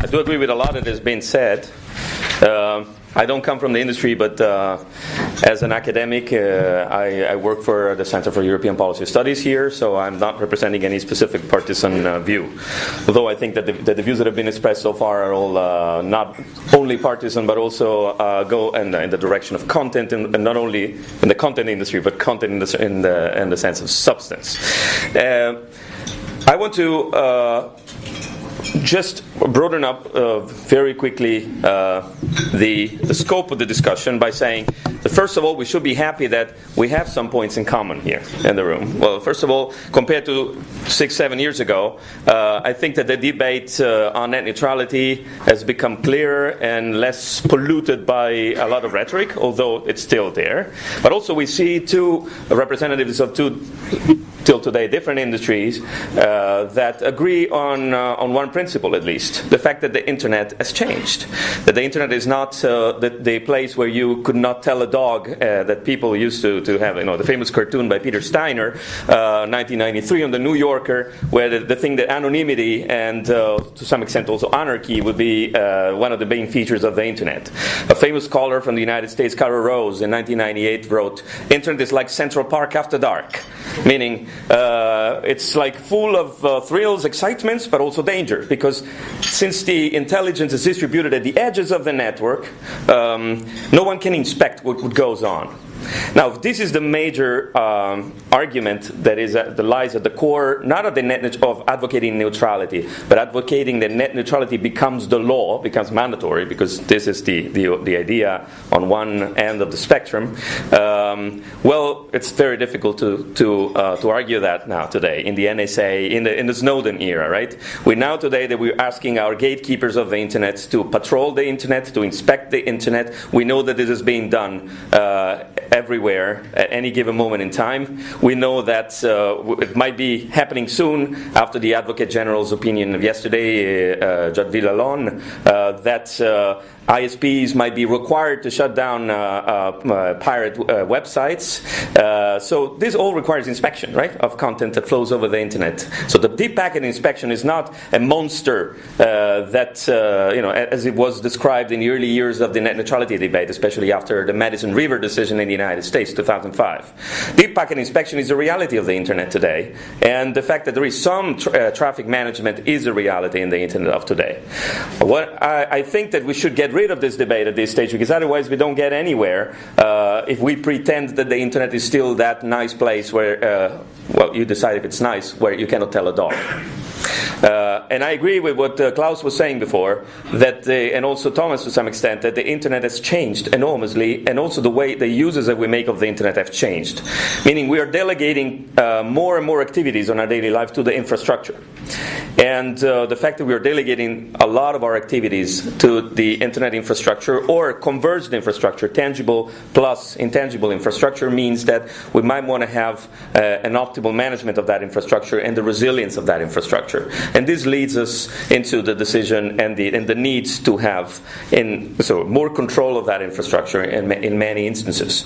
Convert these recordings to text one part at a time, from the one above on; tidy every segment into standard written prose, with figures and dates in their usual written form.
I do agree with a lot that has been said. I don't come from the industry, but as an academic, I work for the Center for European Policy Studies here, so I'm not representing any specific partisan view. Although I think that the views that have been expressed so far are all not only partisan, but also go in the direction of content, and not only in the content industry, but content in the sense of substance. I want to just broaden up very quickly the scope of the discussion by saying that first of all, we should be happy that we have some points in common here in the room. Well, first of all, compared to 6-7 years ago, I think that the debate on net neutrality has become clearer and less polluted by a lot of rhetoric, although it's still there. But also we see two representatives of two till today different industries that agree on one principle, at least: the fact that the internet has changed, that the internet is not the place where you could not tell a dog that people used to have. The famous cartoon by Peter Steiner, 1993, on the New Yorker, where the thing that anonymity and to some extent also anarchy would be one of the main features of the internet. A famous scholar from the United States, Carol Rose, in 1998 wrote, "Internet is like Central Park after dark," meaning it's like full of thrills, excitements, but also danger, because since the intelligence is distributed at the edges of the network, no one can inspect what goes on. Now, this is the major argument that lies at the core, not of of advocating neutrality, but advocating that net neutrality becomes the law, becomes mandatory, because this is the idea on one end of the spectrum. Well, it's very difficult to argue that now today in the NSA, in the Snowden era, right? We now today that we're asking our gatekeepers of the internet to patrol the internet, to inspect the internet. We know that this is being done everywhere at any given moment in time. We know that it might be happening soon after the Advocate General's opinion of yesterday, Judge Villalon, that ISPs might be required to shut down pirate websites. So this all requires inspection, right, of content that flows over the internet. So the deep packet inspection is not a monster that, as it was described in the early years of the net neutrality debate, especially after the Madison River decision in the United States, 2005. Deep packet inspection is the reality of the internet today, and the fact that there is some traffic management is a reality in the internet of today. I think that we should get rid of this debate at this stage, because otherwise we don't get anywhere if we pretend that the internet is still that nice place where, you decide if it's nice, where you cannot tell a dog. And I agree with what Klaus was saying before, that and also Thomas to some extent, that the internet has changed enormously, and also the way the uses that we make of the internet have changed. Meaning we are delegating more and more activities on our daily life to the infrastructure. And the fact that we are delegating a lot of our activities to the internet infrastructure or converged infrastructure, tangible plus intangible infrastructure, means that we might want to have an optimal management of that infrastructure and the resilience of that infrastructure. And this leads us into the decision and the needs to have more control of that infrastructure in many instances.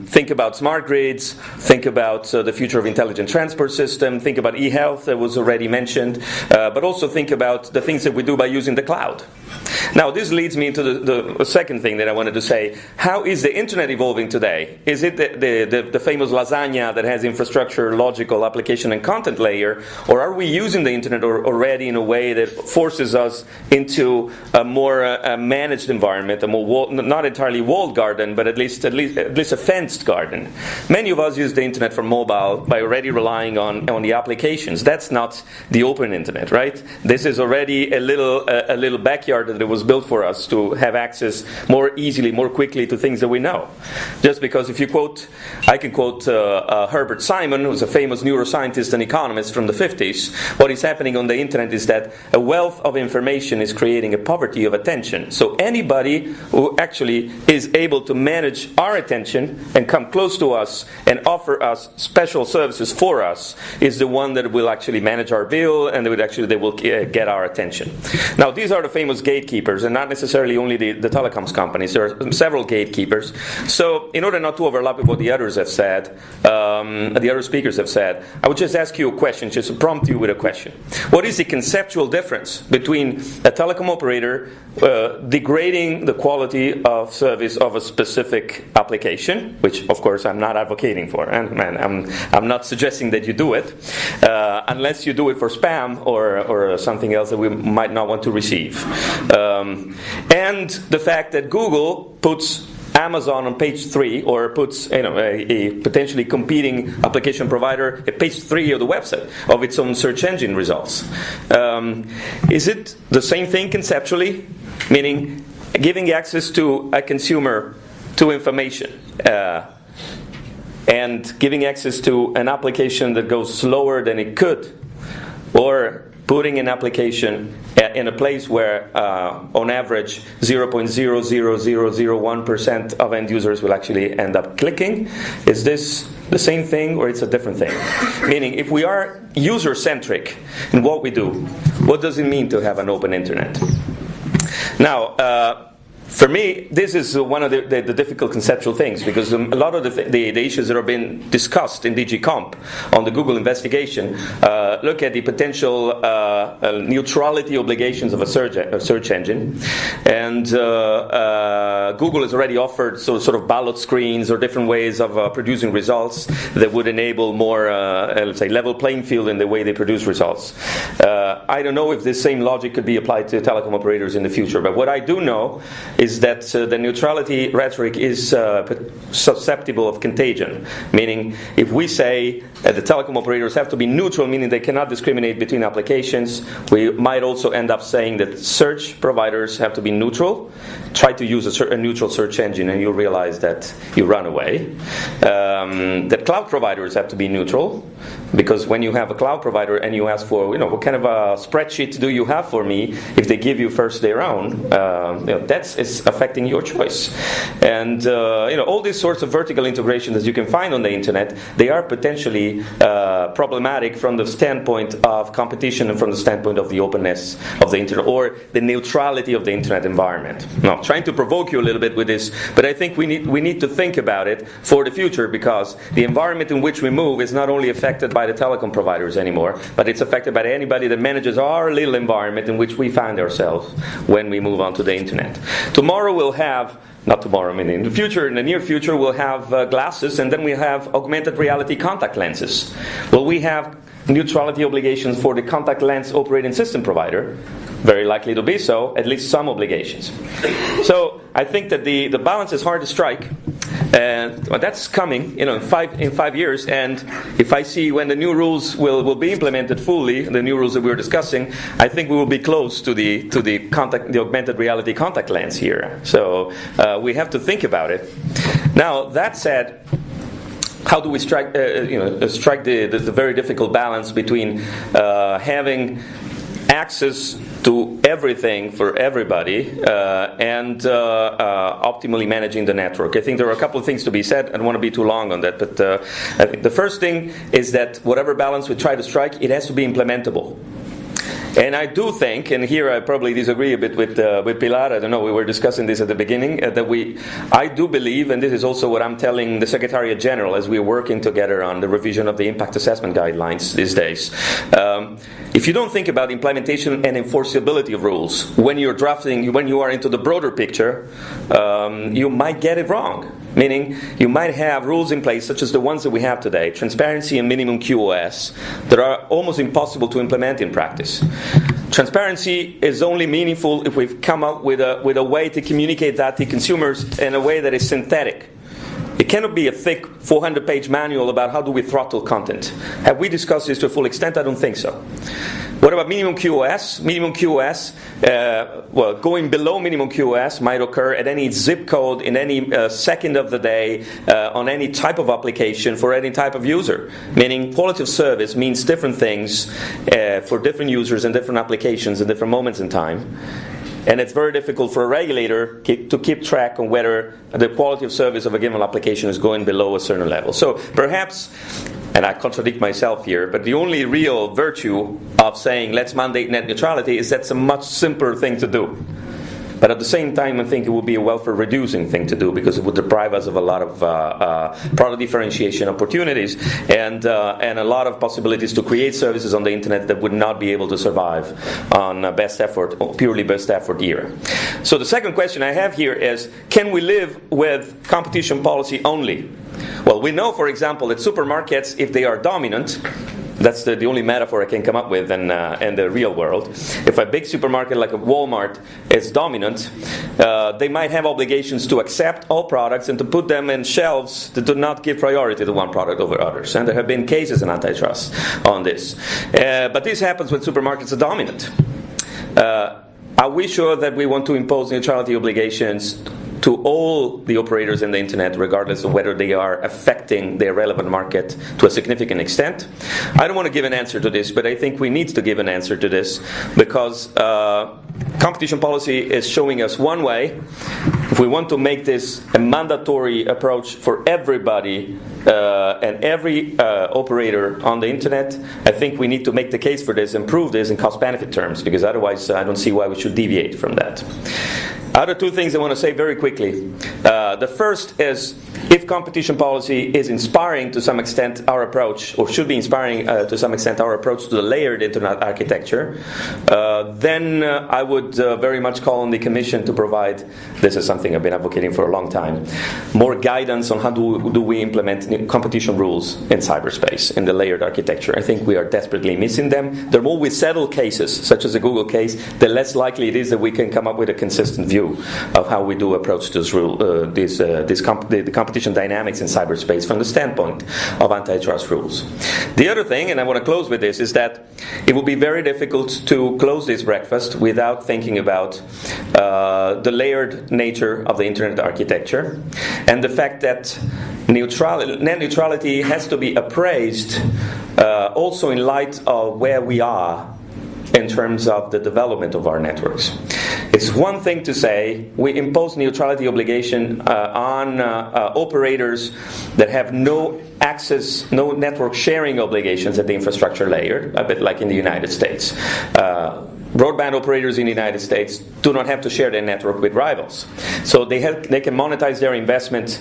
Think about smart grids, think about the future of intelligent transport system, think about e-health that was already mentioned, but also think about the things that we do by using the cloud. Now, this leads me into the second thing that I wanted to say. How is the internet evolving today? Is it the famous lasagna that has infrastructure, logical, application, and content layer? Or are we using the internet already in a way that forces us into a more managed environment, a more not entirely walled garden, but at least a fenced garden? Many of us use the internet for mobile by already relying on the applications. That's not the open internet, right? This is already a little backyard that was built for us to have access more easily, more quickly to things that we know. Just because I can quote Herbert Simon, who's a famous neuroscientist and economist from the 50s. What is happening on the internet is that a wealth of information is creating a poverty of attention. So anybody who actually is able to manage our attention and come close to us and offer us special services for us is the one that will actually manage our bill, and they will get our attention. Now, these are the famous gatekeepers, and not necessarily only the telecoms companies. There are several gatekeepers. So in order not to overlap with what the others have said, the other speakers have said, I would just ask you a question, just to prompt you with a question. What is the conceptual difference between a telecom operator degrading the quality of service of a specific application, which of course I'm not advocating for, and I'm not suggesting that you do it, unless you do it for spam or something else that we might not want to receive. And the fact that Google puts Amazon on page 3, or puts a potentially competing application provider at page 3 of the website of its own search engine results. Is it the same thing conceptually? Meaning giving access to a consumer to information and giving access to an application that goes slower than it could, or putting an application in a place where, on average, 0.00001% of end users will actually end up clicking. Is this the same thing, or it's a different thing? Meaning, if we are user-centric in what we do, what does it mean to have an open internet? Now, for me, this is one of the difficult conceptual things, because a lot of the issues that are being discussed in DG Comp on the Google investigation look at the potential neutrality obligations of a search engine. And Google has already offered sort of ballot screens or different ways of producing results that would enable more, let's say, level playing field in the way they produce results. I don't know if this same logic could be applied to telecom operators in the future, but what I do know is that the neutrality rhetoric is susceptible of contagion. Meaning, if we say that the telecom operators have to be neutral, meaning they cannot discriminate between applications, we might also end up saying that search providers have to be neutral. Try to use a neutral search engine and you'll realize that you run away. That cloud providers have to be neutral, because when you have a cloud provider and you ask for, what kind of a spreadsheet do you have for me, if they give you first their own, that's affecting your choice. And all these sorts of vertical integrations that you can find on the internet, they are potentially problematic from the standpoint of competition and from the standpoint of the openness of the internet, or the neutrality of the internet environment. Now, trying to provoke you a little bit with this, but I think we need to think about it for the future, because the environment in which we move is not only affected by the telecom providers anymore, but it's affected by anybody that manages our little environment in which we find ourselves when we move onto the internet. Tomorrow we'll have, not tomorrow, I mean in the future, in the near future, we'll have glasses, and then we have augmented reality contact lenses. Will we have neutrality obligations for the contact lens operating system provider? Very likely to be so, at least some obligations. So I think that the balance is hard to strike. And that's coming, in 5 years. And if I see when the new rules will be implemented fully, the new rules that we were discussing, I think we will be close to the augmented reality contact lens here. So we have to think about it. Now, that said, how do we strike the very difficult balance between having access to everything for everybody and optimally managing the network? I think there are a couple of things to be said. I don't want to be too long on that, but I think the first thing is that whatever balance we try to strike, it has to be implementable. And I do think, and here I probably disagree a bit with Pilar, I don't know, we were discussing this at the beginning, I do believe, and this is also what I'm telling the Secretariat General as we're working together on the revision of the impact assessment guidelines these days. If you don't think about implementation and enforceability of rules when you're drafting, when you are into the broader picture, you might get it wrong. Meaning, you might have rules in place, such as the ones that we have today, transparency and minimum QoS, that are almost impossible to implement in practice. Transparency is only meaningful if we've come up with a way to communicate that to consumers in a way that is synthetic. It cannot be a thick 400-page manual about how do we throttle content. Have we discussed this to a full extent? I don't think so. What about minimum QoS? Minimum QoS, going below minimum QoS might occur at any zip code in any second of the day on any type of application for any type of user. Meaning quality of service means different things for different users and different applications at different moments in time. And it's very difficult for a regulator to keep track on whether the quality of service of a given application is going below a certain level. So perhaps and I contradict myself here, but the only real virtue of saying let's mandate net neutrality is that's a much simpler thing to do. But at the same time, I think it would be a welfare-reducing thing to do, because it would deprive us of a lot of product differentiation opportunities and a lot of possibilities to create services on the internet that would not be able to survive on best effort, or purely best effort era. So the second question I have here is, can we live with competition policy only? Well, we know, for example, that supermarkets, if they are dominant, that's the only metaphor I can come up with in the real world. If a big supermarket like a Walmart is dominant, they might have obligations to accept all products and to put them in shelves that do not give priority to one product over others. And there have been cases in antitrust on this. But this happens when supermarkets are dominant. Are we sure that we want to impose neutrality obligations to all the operators in the internet, regardless of whether they are affecting their relevant market to a significant extent? I don't want to give an answer to this, but I think we need to give an answer to this, because competition policy is showing us one way. If we want to make this a mandatory approach for everybody and every operator on the internet, I think we need to make the case for this and prove this in cost-benefit terms, because otherwise I don't see why we should deviate from that. Other two things I want to say very quickly. The first is, if competition policy is inspiring to some extent our approach, or should be inspiring to some extent our approach to the layered internet architecture, then I would very much call on the Commission to provide, this is something I've been advocating for a long time, more guidance on how do we implement competition rules in cyberspace, in the layered architecture. I think we are desperately missing them. The more we settle cases, such as the Google case, the less likely it is that we can come up with a consistent view of how we do approach this rule, the competition dynamics in cyberspace from the standpoint of antitrust rules. The other thing, and I want to close with this, is that it will be very difficult to close this breakfast without thinking about the layered nature of the internet architecture, and the fact that net neutrality has to be appraised also in light of where we are in terms of the development of our networks. It's one thing to say we impose neutrality obligation on operators that have no access, no network sharing obligations at the infrastructure layer, a bit like in the United States. Broadband operators in the United States do not have to share their network with rivals. So they can monetize their investment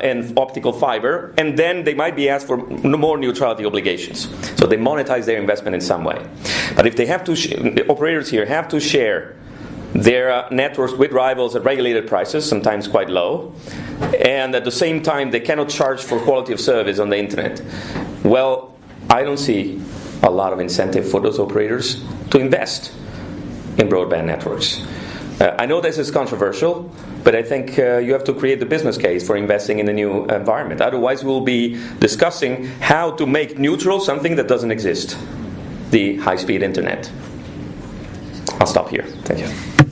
in optical fiber, and then they might be asked for more neutrality obligations. So they monetize their investment in some way. But if they have to, the operators here have to share their networks with rivals at regulated prices, sometimes quite low, and at the same time they cannot charge for quality of service on the internet. Well, I don't see a lot of incentive for those operators to invest in broadband networks. I know this is controversial, but I think you have to create the business case for investing in the new environment. Otherwise, we'll be discussing how to make neutral something that doesn't exist, the high-speed internet. I'll stop here. Thank you.